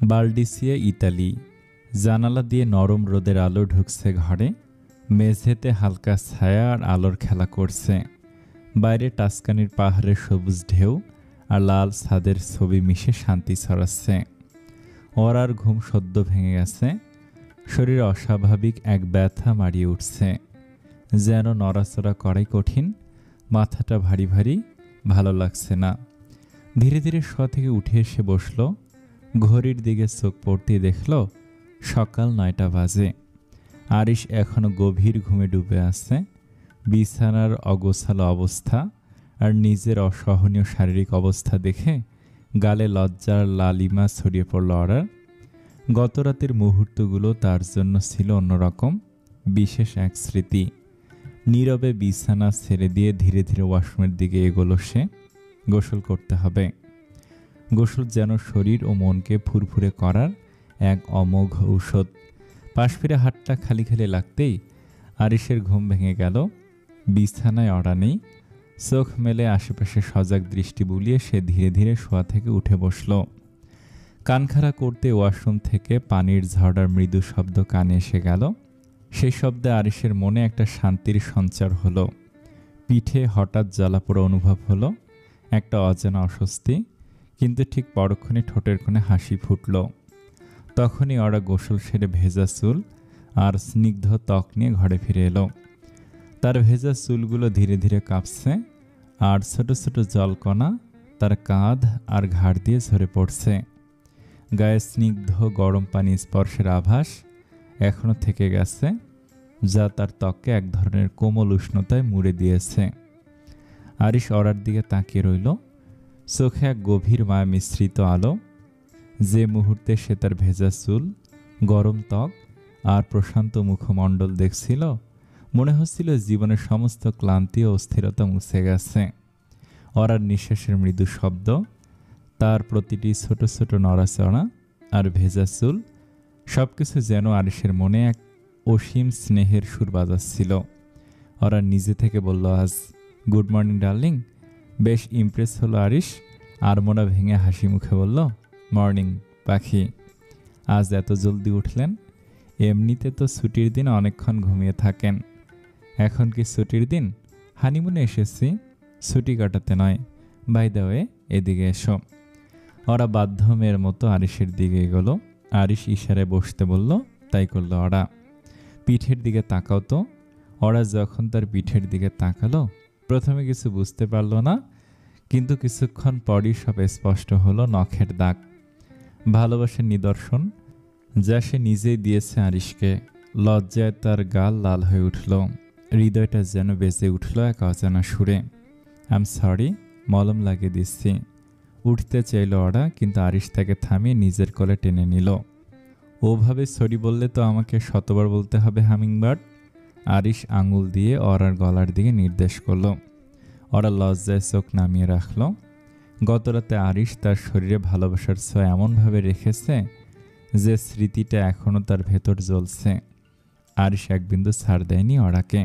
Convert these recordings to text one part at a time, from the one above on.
বালডিসিয়া, Italy. জানালা দিয়ে নরম রোদের আলো ঢুকছে ঘরে। মেঝেতে হালকা ছায়া আর আলোর খেলা করছে। বাইরে টাস্কানির পাহাড়ের সবুজ ঢেউ আর লাল ছাদের ছবি মিশে শান্তি ছড়াচ্ছে। ওর আর ঘুম সদ্য ভেঙে গেছে। শরীরে অস্বাভাবিক এক ব্যথা মারিয়ে উঠছে, যেন নড়াচড়া করাই কঠিন। মাথাটা ভারী ভারী, ভালো লাগছে না। ধীরে ধীরে শোয়া থেকে উঠে এসে বসল। ঘড়ির দিকে চোখ পড়তেই দেখল সকাল 9টা বাজে। আরিশ এখনো গভীর ঘুমে ডুবে আছে। বিছানার অগোছালো অবস্থা আর নিজের অসহনীয় শারীরিক অবস্থা দেখে গালে লজ্জার লালিমা ছড়িয়ে পড়ল ওরার। গত রাতের মুহূর্তগুলো তার জন্য ছিল অন্যরকম, বিশেষ এক স্মৃতি। নীরবে বিছানা ছেড়ে দিয়ে ধীরে ধীরে ওয়াশরুমের দিকে এগোলো সে। গোসল করতে হবে। গোসল যেন শরীর ও মনকে ফুরফুরে করার এক অমোঘ ঔষধ। পাশ ফিরে হাতটা খালি খালি লাগতেই আরিশের ঘুম ভেঙে গেল। বিছানায় অড়া নেই। চোখ মেলে আশেপাশে সজাগ দৃষ্টি বুলিয়ে সে ধীরে ধীরে শোয়া থেকে উঠে বসল। কান খাড়া করতে ওয়াশরুম থেকে পানির ঝড়ার মৃদু শব্দ কানে এসে গেল। সেই শব্দে আরিশের মনে একটা শান্তির সঞ্চার হলো। পিঠে হঠাৎ জ্বালাপোড়া অনুভব হলো, একটা অজানা অস্বস্তি। কিন্তু ঠিক পরক্ষণে ঠোঁটের কোণে হাসি ফুটল। তখনই ওরা গোসল সেরে ভেজা চুল আর স্নিগ্ধ ত্বক নিয়ে ঘরে ফিরে এলো। তার ভেজা চুলগুলো ধীরে ধীরে কাঁপছে আর ছোট ছোট জলকণা তার কাঁধ আর ঘাড় দিয়ে ঝরে পড়ছে। গায়ে স্নিগ্ধ গরম পানি স্পর্শের আভাস এখনো থেকে গেছে, যা তার ত্বককে এক ধরনের কোমল উষ্ণতায় মুড়ে দিয়েছে। আরিশ ওরার দিকে তাকিয়ে রইল, চোখে এক গভীর মায়া মিশ্রিত আলো। যে মুহূর্তে সে তার ভেজা চুল, গরম ত্বক আর প্রশান্ত মুখমণ্ডল দেখছিল, মনে হচ্ছিল জীবনের সমস্ত ক্লান্তি ও অস্থিরতা মুছে গেছে। ওরার নিঃশ্বাসের মৃদু শব্দ, তার প্রতিটি ছোট ছোট নড়াচড়া আর ভেজা চুল, সবকিছু যেন আরিশের মনে এক অসীম স্নেহের সুর বাজাচ্ছিল। ওরা নিজে থেকে বলল, আজ গুড মর্নিং ডার্লিং। বেশ ইমপ্রেস হলো আরিশ। আড়মোড়া ভেঙে হাসি মুখে বলল, মর্নিং পাখি, আজ এত জলদি উঠলেন? এমনিতে তো ছুটির দিন অনেকক্ষণ ঘুমিয়ে থাকেন, এখন কি ছুটির দিন? হানিমুনে এসেছি, ছুটি কাটাতে নয়। বাই দ্য ওয়ে, এদিকে এসো। ওরা বাধ্য মেয়ের মতো আরিশের দিকে এগোলো। আরিশ ইশারায় বসতে বলল, তাই করলো ওরা। পিঠের দিকে তাকাও তো। ওরা যখন তার পিঠের দিকে তাকালো, প্রথমে কিছু বুঝতে পারল না, কিন্তু কিছুক্ষণ পরই সব স্পষ্ট হলো। নখের দাগ, ভালোবাসার নিদর্শন, যা সে নিজেই দিয়েছে আরিশকে। লজ্জায় তার গাল লাল হয়ে উঠল। হৃদয়টা যেন বেজে উঠল এক অজানা সুরে। আই এম সরি, মলম লাগিয়ে দিচ্ছি। উঠতে চাইল ওরা, কিন্তু আরিশ তাকে থামিয়ে নিজের কোলে টেনে নিল। ওভাবে সরি বললে তো আমাকে শতবার বলতে হবে হামিংবার্ড। আরিশ আঙুল দিয়ে ওরার গলার দিকে নির্দেশ করল। ওরা লজ্জায় চোখ নামিয়ে রাখল। গতরাতে আরিশ তার শরীরে ভালোবাসার ছোঁয়া এমনভাবে রেখেছে যে স্মৃতিটা এখনও তার ভেতর জ্বলছে। আরিশ এক বিন্দু ছাড় দেয়নি ওরাকে।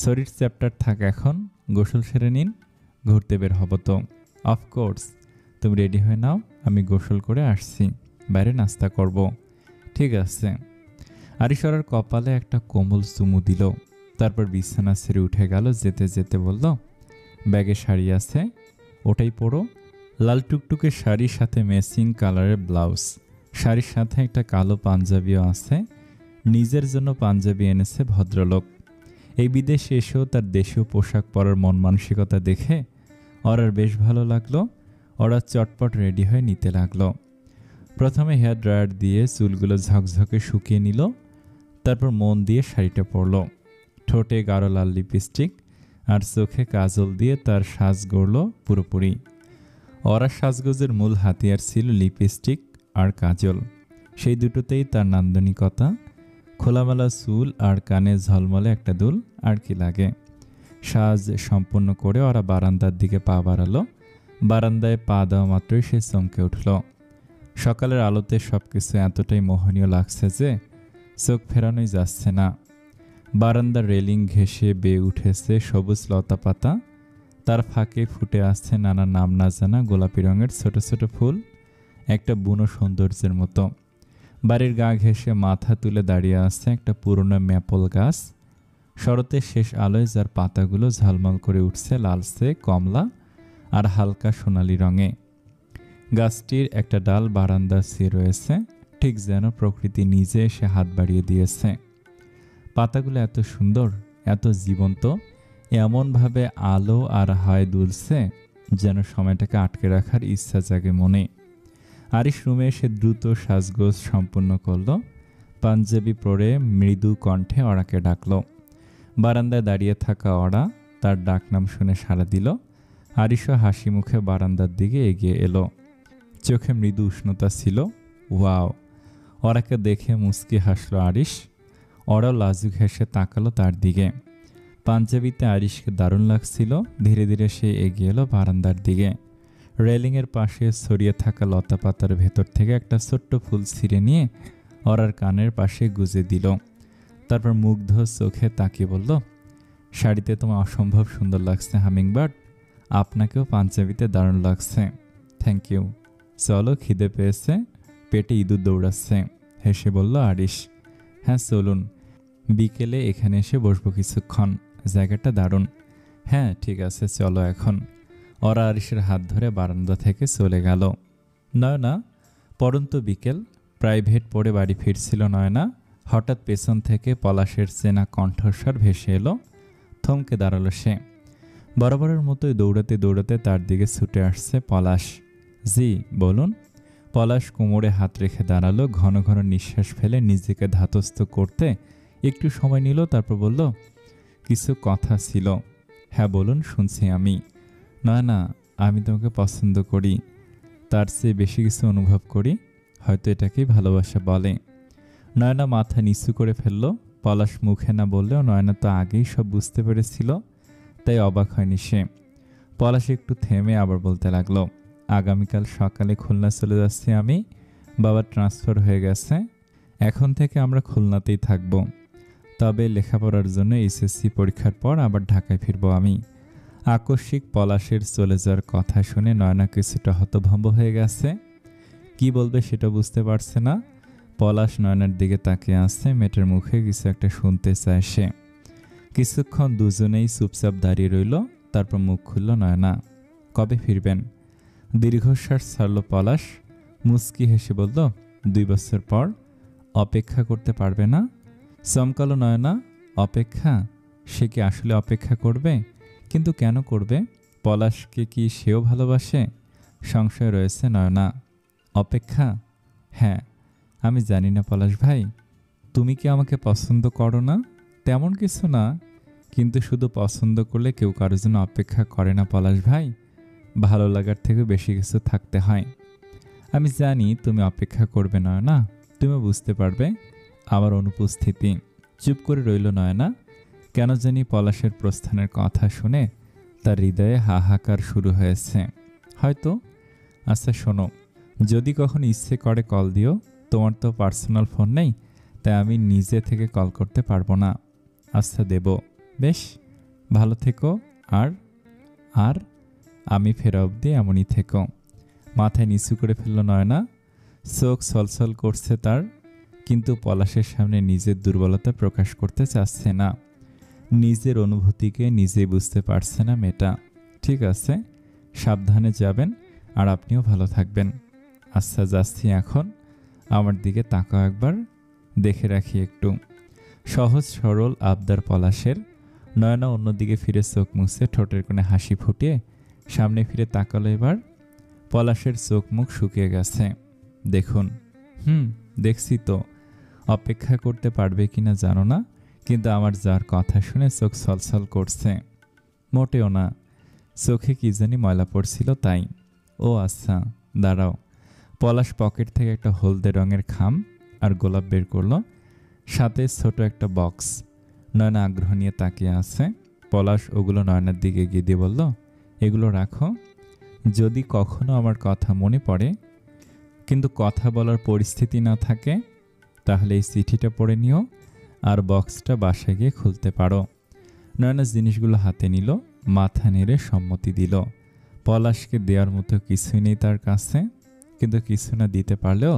শরীর চ্যাপ্টার থাক এখন, গোসল সেরে নিন, ঘুরতে বের হব তো। অফকোর্স, তুমি রেডি হয়ে নাও, আমি গোসল করে আসছি, বাইরে নাস্তা করব। ঠিক আছে। আরিশ ওরার কপালে একটা কোমল চুমু দিল, তারপর বিছানা ছেড়ে উঠে গেল। যেতে যেতে বলল, ব্যাগে শাড়ি আছে, ওটাই পরো। লাল টুকটুকে শাড়ির সাথে ম্যাচিং কালারের ব্লাউজ, শাড়ির সাথে একটা কালো পাঞ্জাবিও আছে। নিজের জন্য পাঞ্জাবি এনেছে ভদ্রলোক। এই বিদেশে এসেও তার দেশীয় পোশাক পরার মন মানসিকতা দেখে ওরার বেশ ভালো লাগলো। ওরা চটপট রেডি হয়ে নিতে লাগলো। প্রথমে হেয়ার ড্রায়ার দিয়ে চুলগুলো ঝকঝকে শুকিয়ে নিল, তারপর মন দিয়ে শাড়িটা পরল। ঠোঁটে গাঢ় লাল লিপস্টিক আর চোখে কাজল দিয়ে তার সাজ গড়ল পুরোপুরি। ওরা সাজগোজের মূল হাতিয়ার ছিল লিপস্টিক আর কাজল। সেই দুটোতেই তার নান্দনিকতা। খোলামেলা চুল আর কানে ঝলমলে একটা দুল, আর কি লাগে। সাজ সম্পন্ন করে ওরা বারান্দার দিকে পা বাড়ালো। বারান্দায় পা দেওয়া মাত্রই সে চমকে উঠল। সকালের আলোতে সবকিছু এতটাই মোহনীয় লাগছে যে চোখ ফেরানোই যাচ্ছে না। বারান্দার রেলিং ঘেঁষে বেয়ে উঠেছে সবুজ লতা পাতা, তার ফাঁকে ফুটে আসছে নানা নাম না জানা গোলাপি রঙের ছোট ছোট ফুল। একটা বুনো সৌন্দর্যের মতো। বাড়ির গা ঘেঁষে মাথা তুলে দাঁড়িয়ে আছে একটা পুরনো ম্যাপল গাছ, শরতের শেষ আলোয় যার পাতাগুলো ঝালমাল করে উঠছে লালচে, কমলা আর হালকা সোনালি রঙে। গাছটির একটা ডাল বারান্দার চেয়ে রয়েছে, ঠিক যেন প্রকৃতি নিজে এসে হাত বাড়িয়ে দিয়েছে। পাতাগুলো এত সুন্দর, এত জীবন্ত, এমনভাবে আলো আর হাওয়ায় দুলছে যেন সময়টাকে আটকে রাখার ইচ্ছা জাগে মনে। আরিশ রুমে এসে দ্রুত সাজগোজ সম্পূর্ণ করলো। পাঞ্জাবি পরে মৃদু কণ্ঠে অরাকে ডাকল। বারান্দায় দাঁড়িয়ে থাকা অরা তার ডাকনাম শুনে সাড়া দিল। আরিশও হাসি মুখে বারান্দার দিকে এগিয়ে এলো। চোখে মৃদু উষ্ণতা ছিল। ওয়াও! অরাকে দেখে মুচকি হাসল আরিশ। অরাও লাজুক হেসে তাকালো তার দিকে। পাঞ্জাবিতে আরিশকে দারুণ লাগছিল। ধীরে ধীরে সে এগিয়ে এলো বারান্দার দিকে। রেলিংয়ের পাশে ছড়িয়ে থাকা লতা পাতার ভেতর থেকে একটা ছোট্ট ফুল ছিঁড়ে নিয়ে অরার কানের পাশে গুজে দিল। তারপর মুগ্ধ চোখে তাকিয়ে বলল, শাড়িতে তোমার অসম্ভব সুন্দর লাগছে হামিংবার্ড। আপনাকেও পাঞ্জাবিতে দারুণ লাগছে। Thank you. চলো, খিদে পেয়েছে, পেটে ইঁদুর দৌড়াচ্ছে, হেসে বলল আরিশ। হ্যাঁ চলুন, বিকেলে এখানে এসে বসবো কিছুক্ষণ, জায়গাটা দারুণ। হ্যাঁ ঠিক আছে, চলো এখন। ওরা আরিশের হাত ধরে বারান্দা থেকে চলে গেল। নয়না পরন্ত বিকেল, প্রাইভেট পড়ে বাড়ি ফিরছিল নয়না। হঠাৎ পেছন থেকে পলাশের চেনা কণ্ঠস্বর ভেসে এলো। থমকে দাঁড়ালো সে। বরাবরের মতোই দৌড়াতে দৌড়াতে তার দিকে ছুটে আসছে পলাশ। জি বলুন। পলাশ কোমরে হাত রেখে দাঁড়ালো। ঘন ঘন নিঃশ্বাস ফেলে নিজেকে ধাতস্থ করতে একটু সময় নিল। তারপর বলল, কিছু কথা ছিল। হ্যাঁ বলুন, শুনছি আমি। না, আমি তোমাকে পছন্দ করি, তার চেয়ে বেশি কিছু অনুভব করি। হয়তো এটাকেই ভালোবাসা বলে। নয়না মাথা নিচু করে ফেলল। পলাশ মুখে না বললেও নয়না তো আগেই সব বুঝতে পেরেছিল, তাই অবাক হয়নি সে। পলাশ একটু থেমে আবার বলতে লাগলো, আগামীকাল সকালে খুলনা চলে যাচ্ছি আমি। বাবার ট্রান্সফার হয়ে গেছে, এখন থেকে আমরা খুলনাতেই থাকব। তবে লেখাপড়ার জন্য এইচএসসি পরীক্ষার পর আবার ঢাকায় ফিরব আমি। আকস্মিক পলাশের চলে যাওয়ার কথা শুনে নয়না কিছুটা হতভম্ব হয়ে গেছে। কি বলবে সেটা বুঝতে পারছে না। পলাশ নয়নার দিকে তাকিয়ে আসছে। মেয়েটার মুখে কিছু একটা শুনতে চায় সে। কিছুক্ষণ দুজনেই চুপচাপ দাঁড়িয়ে রইল। তারপর মুখ খুলল নয়না। কবে ফিরবেন? দীর্ঘশ্বাস ছাড়ল পলাশ। মুচকি হেসে বলল, 2 বছর পর। অপেক্ষা করতে পারবে না? চমকালো নয়না। অপেক্ষা? সে কি আসলে অপেক্ষা করবে? কিন্তু কেন করবে? পলাশকে কি সেও ভালোবাসে? সংশয় রয়েছে নয়না। অপেক্ষা? হ্যাঁ। আমি জানি না পলাশ ভাই, তুমি কি আমাকে পছন্দ করো না? তেমন কিছু না, কিন্তু শুধু পছন্দ করলে কেউ কারোর জন্য অপেক্ষা করে না পলাশ ভাই। ভালো লাগার থেকে বেশি কিছু থাকতে হয়। আমি জানি তুমি অপেক্ষা করবে নয়না, তুমি বুঝতে পারবে আমার অনুপস্থিতি। চুপ করে রইল নয়না। কেন জানি পলাশের প্রস্থানের কথা শুনে তার হৃদয়ে হাহাকার শুরু হয়েছে। হয়তো। আচ্ছা শোনো, যদি কখন ইচ্ছে করে কল দিও। তোমার তো পার্সোনাল ফোন নেই, তাই আমি নিজে থেকে কল করতে পারবো না। আচ্ছা দেব। বেশ, ভালো থেকো। আর আর আমি ফেরা অবধি এমনই থেকো। মাথায় নিচু করে ফেলল নয়না। চোখ ছলছল করছে তার, কিন্তু পলাশের সামনে নিজের দুর্বলতা প্রকাশ করতে চাচ্ছে না। নিজের অনুভূতিকে নিজেই বুঝতে পারছে না মেয়েটা। ঠিক আছে, সাবধানে যাবেন, আর আপনিও ভালো থাকবেন। আচ্ছা যাচ্ছি এখন। আমার দিকে তাকাও একবার, দেখে রাখি একটু। সহজ সরল আবদার পলাশের। নয়না অন্যদিকে ফিরে চোখ মুছে ঠোঁটের কোণে হাসি ফুটিয়ে সামনে ফিরে তাকালো এবার। পলাশের চোখ মুখ শুকিয়ে গেছে। দেখুন। দেখছি তো। অপেক্ষা করতে পারবে কিনা জানো না, কিন্তু আমার যার কথা শুনে চোখ ছলছল করছে। মোটেও না, চোখে কি জানি ময়লা পড়ছিল তাই। ও আচ্ছা, দাঁড়াও। পলাশ পকেট থেকে একটা হলদে রঙের খাম আর গোলাপ বের করলো, সাথে ছোট একটা বক্স। নয়না আগ্রহ নিয়ে তাকিয়ে আছে। পলাশ ওগুলো নয়নার দিকে এগিয়ে দিয়ে বলল, এগুলো রাখো। যদি কখনো আমার কথা মনে পড়ে, কিন্তু কথা বলার পরিস্থিতি না থাকে, তাহলে এই চিঠিটা পড়ে নিও, আর বক্সটা বাসায় গিয়ে খুলতে পারো। নয়না জিনিসগুলো হাতে নিল, মাথা নেড়ে সম্মতি দিল। পলাশকে দেওয়ার মতো কিছুই নেই তার কাছে। কিন্তু কিছু না দিতে পারলেও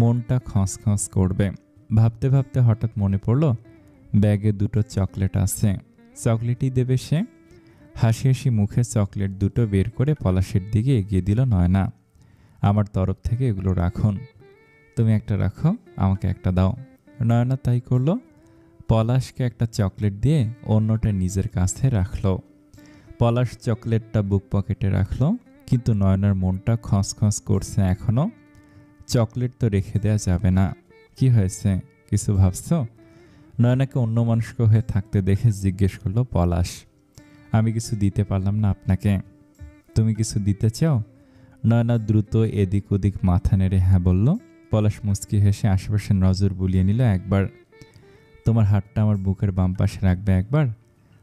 মনটা খসখস করবে। ভাবতে ভাবতে হঠাৎ মনে পড়ল ব্যাগে 2টো চকলেট আছে, চকলেটই দেবে সে। হাসি হাসি মুখে চকলেট 2টো বের করে পলাশের দিকে এগিয়ে দিল নয়না। আমার তরফ থেকে এগুলো রাখুন, তুমি একটা রাখো, আমাকে একটা দাও। নয়না তাই করল। পলাশকে একটা চকলেট দিয়ে অন্যটা নিজের কাছে রাখলো। পলাশ চকলেটটা বুক পকেটে রাখলো, কিন্তু নয়নার মনটা খসখস করছে এখনো। চকলেট তো রেখে দেয়া যাবে না। কি হয়েছে, কিছু ভাবছো? নয়নাকে অন্য মানুষকে হয়ে থাকতে দেখে জিজ্ঞেস করলো পলাশ। আমি কিছু দিতে পারলাম না আপনাকে, তুমি কিছু দিতে চাও? নয়না দ্রুত এদিক ওদিক মাথা নেড়ে হ্যাঁ বলল। পলাশ মুচকি হেসে আশেপাশে নজর বুলিয়ে নিল একবার। তোমার হাতটা আমার বুকের বাম পাশে রাখবে একবার,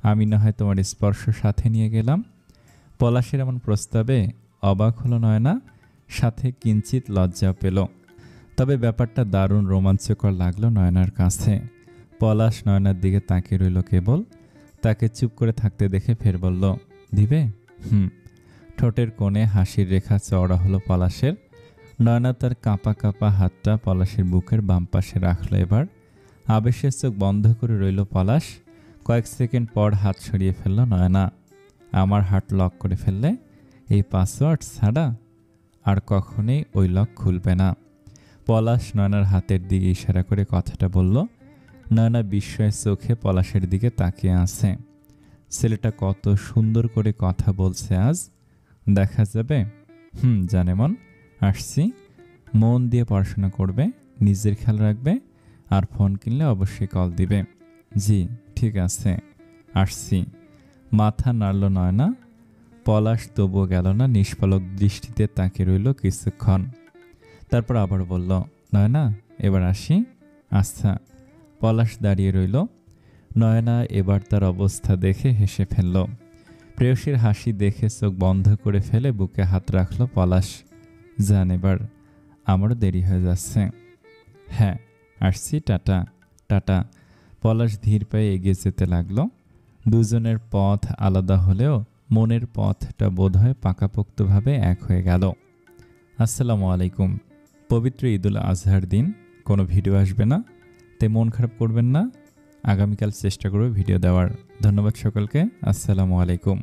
আমি না হয় তোমার স্পর্শ সাথে নিয়ে গেলাম। পলাশের এমন প্রস্তাবে অবাক হলো নয়না, সাথে কিঞ্চিত লজ্জা পেল। তবে ব্যাপারটা দারুণ রোমাঞ্চকর লাগলো নয়নার কাছে। পলাশ নয়নার দিকে তাকিয়ে রইল কেবল। তাকে চুপ করে থাকতে দেখে ফের বলল, দিবে? ঠোঁটের কোণে হাসির রেখা চওড়া হলো পলাশের। নয়না তার কাঁপা কাঁপা হাতটা পলাশের বুকের বাম পাশে রাখলো এবার। আবেশের চোখ বন্ধ করে রইল পলাশ। কয়েক সেকেন্ড পর হাত সরিয়ে ফেলল নয়না। আমার হাত লক করে ফেললে এই পাসওয়ার্ড ছাড়া আর কখনোই ওই লক খুলবে না। পলাশ নয়নার হাতের দিকে ইশারা করে কথাটা বলল। নয়না বিস্ময়ের চোখে পলাশের দিকে তাকিয়ে আছে। ছেলেটা কত সুন্দর করে কথা বলছে আজ, দেখা যাবে। জানে মন, আসছি। মন দিয়ে পড়াশোনা করবে, নিজের খেয়াল রাখবে, আর ফোন কিনলে অবশ্যই কল দিবে। জি ঠিক আছে, আসছি। মাথা নাড়ল নয়না। পলাশ তবুও গেল না, নিষ্পলক দৃষ্টিতে তাকিয়ে রইল কিছুক্ষণ। তারপর আবার বলল, নয়না এবার আসি। আচ্ছা। পলাশ দাঁড়িয়ে রইল। নয়না এবার তার অবস্থা দেখে হেসে ফেলল। প্রেয়সীর হাসি দেখে চোখ বন্ধ করে ফেলে বুকে হাত রাখল পলাশ। যান এবার, আমারও দেরি হয়ে যাচ্ছে। হ্যাঁ আসছি, টাটা। টাটা। পলাশ ধীর পায়ে এগিয়ে যেতে লাগলো। দুজনের পথ আলাদা হলেও মনের পথটা বোধহয় পাকাপোক্তভাবে এক হয়ে গেল। আসসালামু আলাইকুম। পবিত্র ঈদুল আজহার দিন কোনো ভিডিও আসবে না, তাই মন খারাপ করবেন না। আগামীকাল চেষ্টা করব ভিডিও দেওয়ার। ধন্যবাদ সকলকে। আসসালামু আলাইকুম।